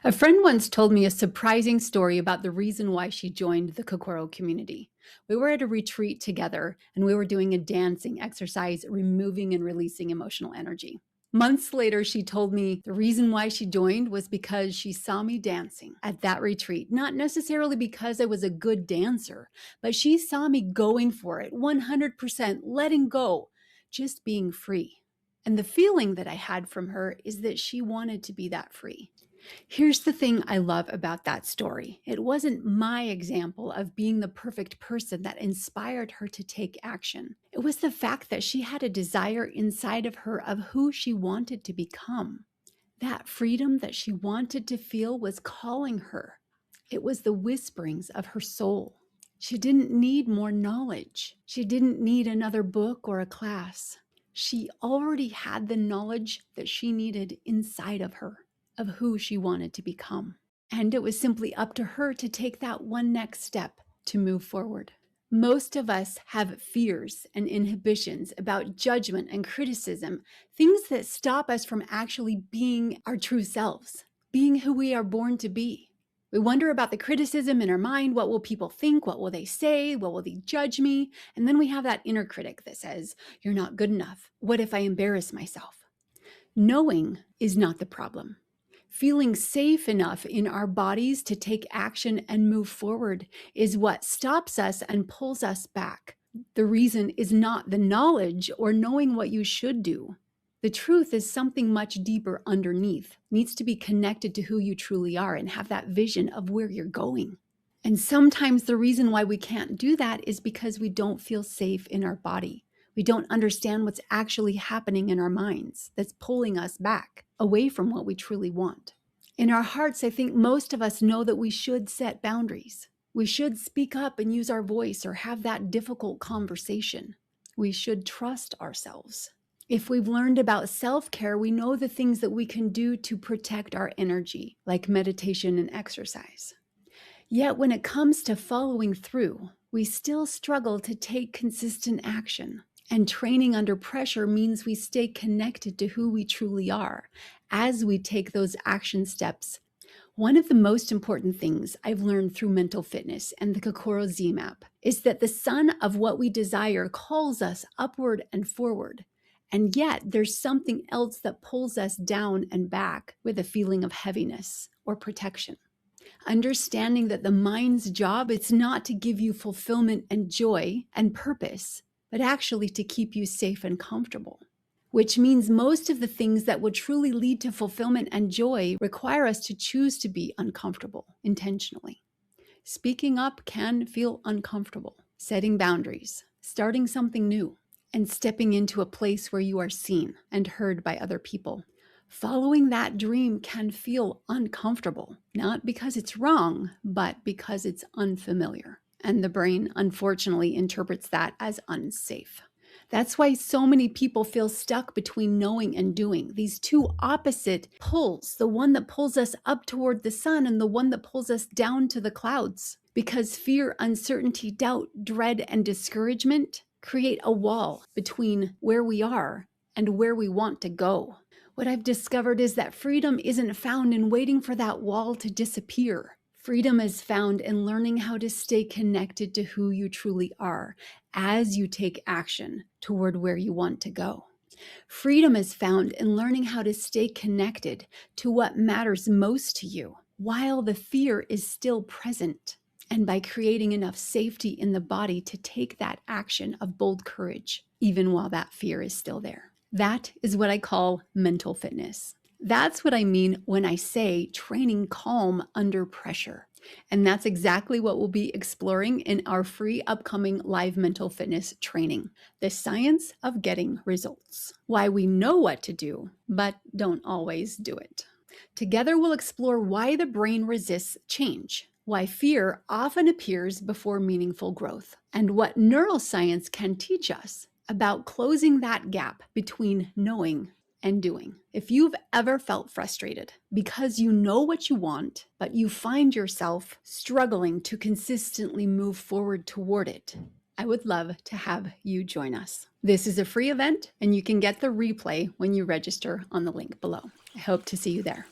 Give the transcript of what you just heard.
A friend once told me a surprising story about the reason why she joined the Kokoro community. We were at a retreat together and we were doing a dancing exercise, removing and releasing emotional energy. Months later, she told me the reason why she joined was because she saw me dancing at that retreat, not necessarily because I was a good dancer, but she saw me going for it, 100%, letting go, just being free. And the feeling that I had from her is that she wanted to be that free. Here's the thing I love about that story. It wasn't my example of being the perfect person that inspired her to take action. It was the fact that she had a desire inside of her of who she wanted to become. That freedom that she wanted to feel was calling her. It was the whisperings of her soul. She didn't need more knowledge. She didn't need another book or a class. She already had the knowledge that she needed inside of her, of who she wanted to become. And it was simply up to her to take that one next step to move forward. Most of us have fears and inhibitions about judgment and criticism, things that stop us from actually being our true selves, being who we are born to be. We wonder about the criticism in our mind. What will people think? What will they say? What will they judge me? And then we have that inner critic that says, you're not good enough. What if I embarrass myself? Knowing is not the problem. Feeling safe enough in our bodies to take action and move forward is what stops us and pulls us back. The reason is not the knowledge or knowing what you should do. The truth is something much deeper underneath, needs to be connected to who you truly are and have that vision of where you're going. And sometimes the reason why we can't do that is because we don't feel safe in our body. We don't understand what's actually happening in our minds that's pulling us back away from what we truly want. In our hearts, I think most of us know that we should set boundaries. We should speak up and use our voice or have that difficult conversation. We should trust ourselves. If we've learned about self-care, we know the things that we can do to protect our energy, like meditation and exercise. Yet when it comes to following through, we still struggle to take consistent action. And training under pressure means we stay connected to who we truly are as we take those action steps. One of the most important things I've learned through mental fitness and the Kokoro Z map is that the sun of what we desire calls us upward and forward. And yet there's something else that pulls us down and back with a feeling of heaviness or protection. Understanding that the mind's job is not to give you fulfillment and joy and purpose, but actually to keep you safe and comfortable. Which means most of the things that would truly lead to fulfillment and joy require us to choose to be uncomfortable intentionally. Speaking up can feel uncomfortable. Setting boundaries, starting something new, and stepping into a place where you are seen and heard by other people. Following that dream can feel uncomfortable, not because it's wrong, but because it's unfamiliar. And the brain, unfortunately, interprets that as unsafe. That's why so many people feel stuck between knowing and doing, these two opposite pulls, the one that pulls us up toward the sun and the one that pulls us down to the clouds. Because fear, uncertainty, doubt, dread, and discouragement create a wall between where we are and where we want to go. What I've discovered is that freedom isn't found in waiting for that wall to disappear. Freedom is found in learning how to stay connected to who you truly are as you take action toward where you want to go. Freedom is found in learning how to stay connected to what matters most to you while the fear is still present, and by creating enough safety in the body to take that action of bold courage, even while that fear is still there. That is what I call mental fitness. That's what I mean when I say training calm under pressure. And that's exactly what we'll be exploring in our free upcoming live mental fitness training, the science of getting results. Why we know what to do, but don't always do it. Together, we'll explore why the brain resists change, why fear often appears before meaningful growth, and what neuroscience can teach us about closing that gap between knowing and doing. If you've ever felt frustrated because you know what you want, but you find yourself struggling to consistently move forward toward it, I would love to have you join us. This is a free event, and you can get the replay when you register on the link below. I hope to see you there.